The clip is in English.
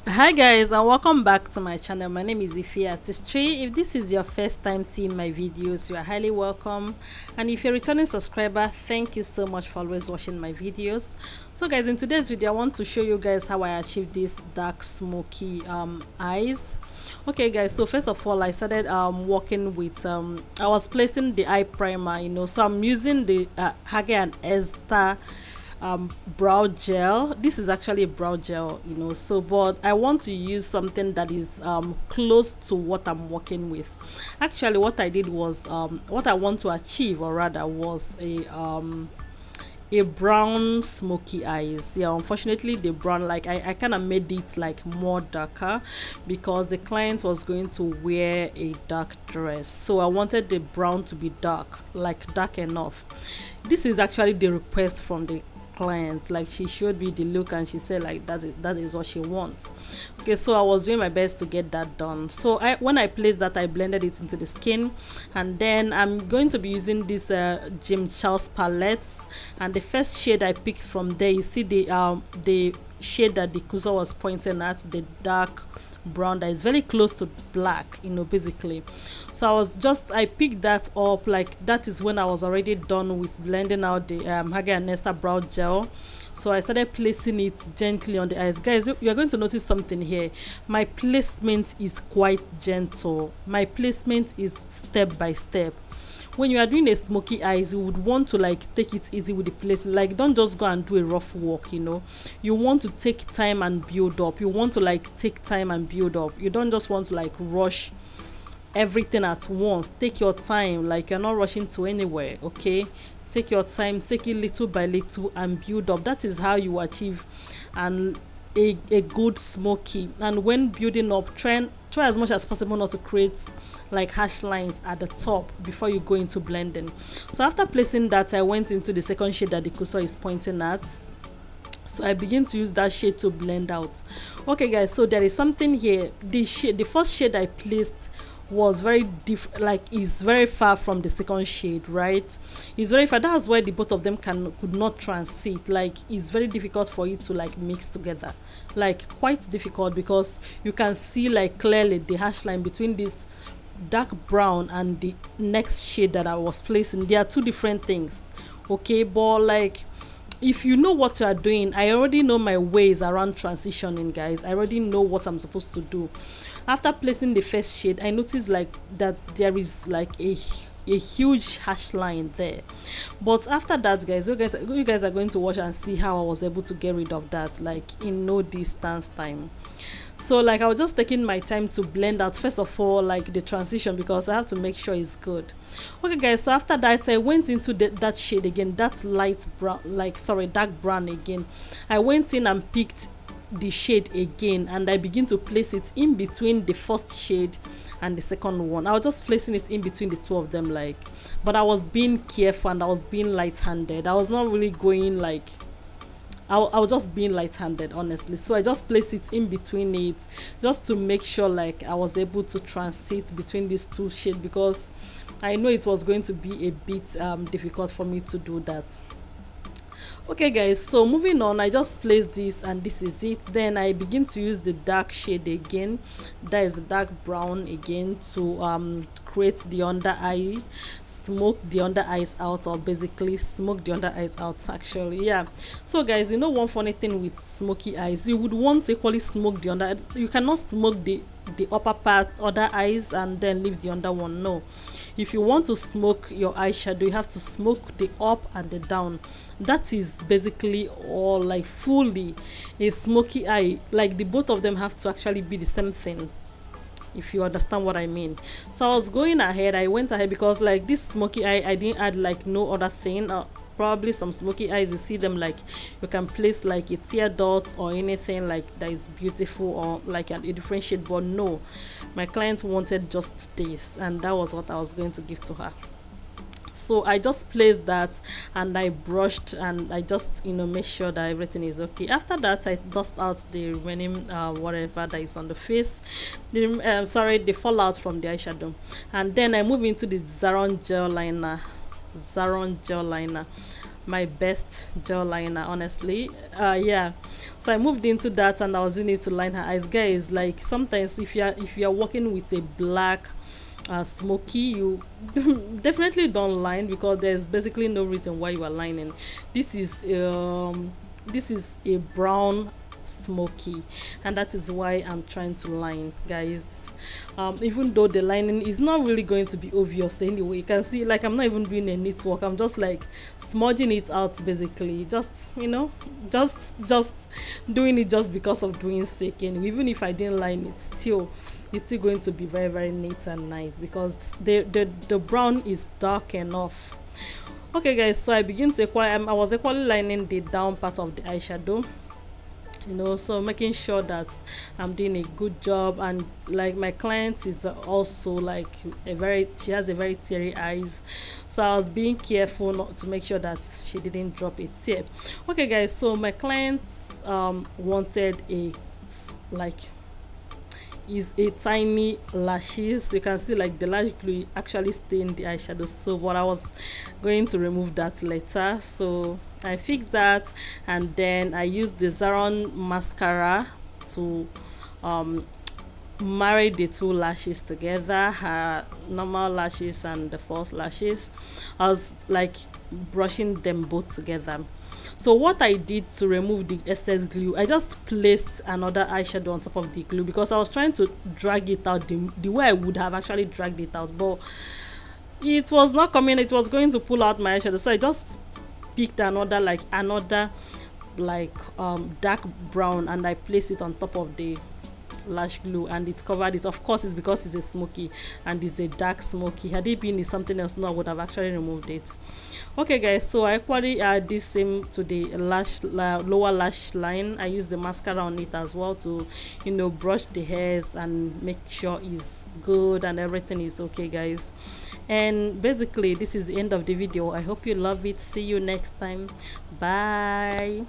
Hi guys, and welcome back to my channel. My name is Ife Artistry. If this is your first time seeing my videos, you are highly welcome, and if you're a returning subscriber, thank you so much for always watching my videos. So guys, in today's video I want to show you guys how I achieved this dark smoky eyes. Okay guys, so first of all I started working with I was placing the eye primer, so I'm using the Hage and Esther brow gel. This is actually a brow gel, so but I want to use something that is close to what I'm working with. Actually what I did was what I want to achieve, or rather, was a brown smoky eyes. Yeah, unfortunately the brown, like I kind of made it like more darker because the client was going to wear a dark dress, so I wanted the brown to be dark, like dark enough. This is actually the request from the client. Like, she showed me the look and she said like that is what she wants. Okay, so I was doing my best to get that done. So when I placed that, I blended it into the skin, and then I'm going to be using this Charlse palettes, and the first shade I picked from there, you see the shade that the cursor was pointing at, the dark brown that is very close to black, basically. So I picked that up. Like, that is when I was already done with blending out the Hage and Esther brow gel. So I started placing it gently on the eyes. Guys, you're going to notice something here. My placement is quite gentle. My placement is step by step. When you are doing a smoky eyes, you would want to like take it easy with the place. Like, don't just go and do a rough work. You want to take time and build up. You want to like take time and build up. You don't just want to like rush everything at once. Take your time. Like, you're not rushing to anywhere. Okay, take your time, take it little by little and build up. That is how you achieve and a good smoky. And when building up, try as much as possible not to create like harsh lines at the top before you go into blending. So after placing that, I went into the second shade that the cursor is pointing at. So I begin to use that shade to blend out. Okay guys, so there is something here. The first shade I placed was very different, like is very far from the second shade, right? It's very far. That's why the both of them could not transit. Like, it's very difficult for it to like mix together, like quite difficult, because you can see like clearly the hash line between this dark brown and the next shade that I was placing. They are two different things. Okay, but like, if you know what you are doing, I already know my ways around transitioning, guys. I already know what I'm supposed to do. After placing the first shade, I noticed like that there is like a huge hash line there. But after that, guys, you guys are going to watch and see how I was able to get rid of that, like in no distance time. So like, I was just taking my time to blend out, first of all, like the transition, because I have to make sure it's good. Okay guys, so after that I went into that shade again, that light brown, like, sorry, dark brown again. I went in and picked the shade again, and I begin to place it in between the first shade and the second one. I was just placing it in between the two of them, like, but I was being careful and I was being light-handed. I was not really going like, I was just being light-handed, honestly. So I just placed it in between it, just to make sure like I was able to transit between these two shades, because I know it was going to be a bit difficult for me to do that. Okay guys, so moving on, I just placed this and this is it. Then I begin to use the dark shade again, that is the dark brown again, to create the under eye, smoke the under eyes out, or basically smoke the under eyes out, actually. Yeah, so guys, one funny thing with smoky eyes, you would want to equally smoke the under. You cannot smoke the upper part, other eyes, and then leave the under one. No, if you want to smoke your eyeshadow, you have to smoke the up and the down. That is basically all, like fully a smoky eye. Like, the both of them have to actually be the same thing, if you understand what I mean. So I was going ahead, I went ahead, because like this smoky eye, I didn't add like no other thing. Probably some smoky eyes, you see them, like you can place like a tear dot or anything like that is beautiful, or like a different shade. But no, my client wanted just this, and that was what I was going to give to her. So I just placed that and I brushed, and I just make sure that everything is okay. After that, I dust out the remaining whatever that is on the face, the fallout from the eyeshadow, and then I move into the Zaron gel liner. my best gel liner, honestly. Yeah, so I moved into that and I was in it to line her eyes. Guys, like sometimes if you're working with a black smoky, you definitely don't line, because there's basically no reason why you are lining. This is a brown smoky, and that is why I'm trying to line, guys. Even though the lining is not really going to be obvious anyway, you can see like I'm not even doing a knit work, I'm just like smudging it out, basically, just, you know, just doing it just because of doing sake. And even if I didn't line it, still it's still going to be very, very neat and nice, because the brown is dark enough. Okay guys, so I begin to I was equally lining the down part of the eyeshadow, you know, so making sure that I'm doing a good job. And like my client is also like she has a very teary eyes, so I was being careful not to make sure that she didn't drop a tear. Okay guys, so my clients wanted like is a tiny lashes. You can see like the lash glue actually stained the eyeshadow, so but I was going to remove that later, so I fixed that. And then I used the Zaron mascara to marry the two lashes together, her normal lashes and the false lashes. I was like brushing them both together. So what I did to remove the excess glue, I just placed another eyeshadow on top of the glue, because I was trying to drag it out the way I would have actually dragged it out, but it was not coming. It was going to pull out my eyeshadow, so I just picked another dark brown, and I placed it on top of the lash glue, and it covered it. Of course, it's because it's a smoky and it's a dark smoky. Had it been something else, no, I would have actually removed it. Okay guys, so I actually add this same to the lower lash line. I use the mascara on it as well to, you know, brush the hairs and make sure it's good and everything is okay, guys. And basically this is the end of the video. I hope you love it. See you next time. Bye.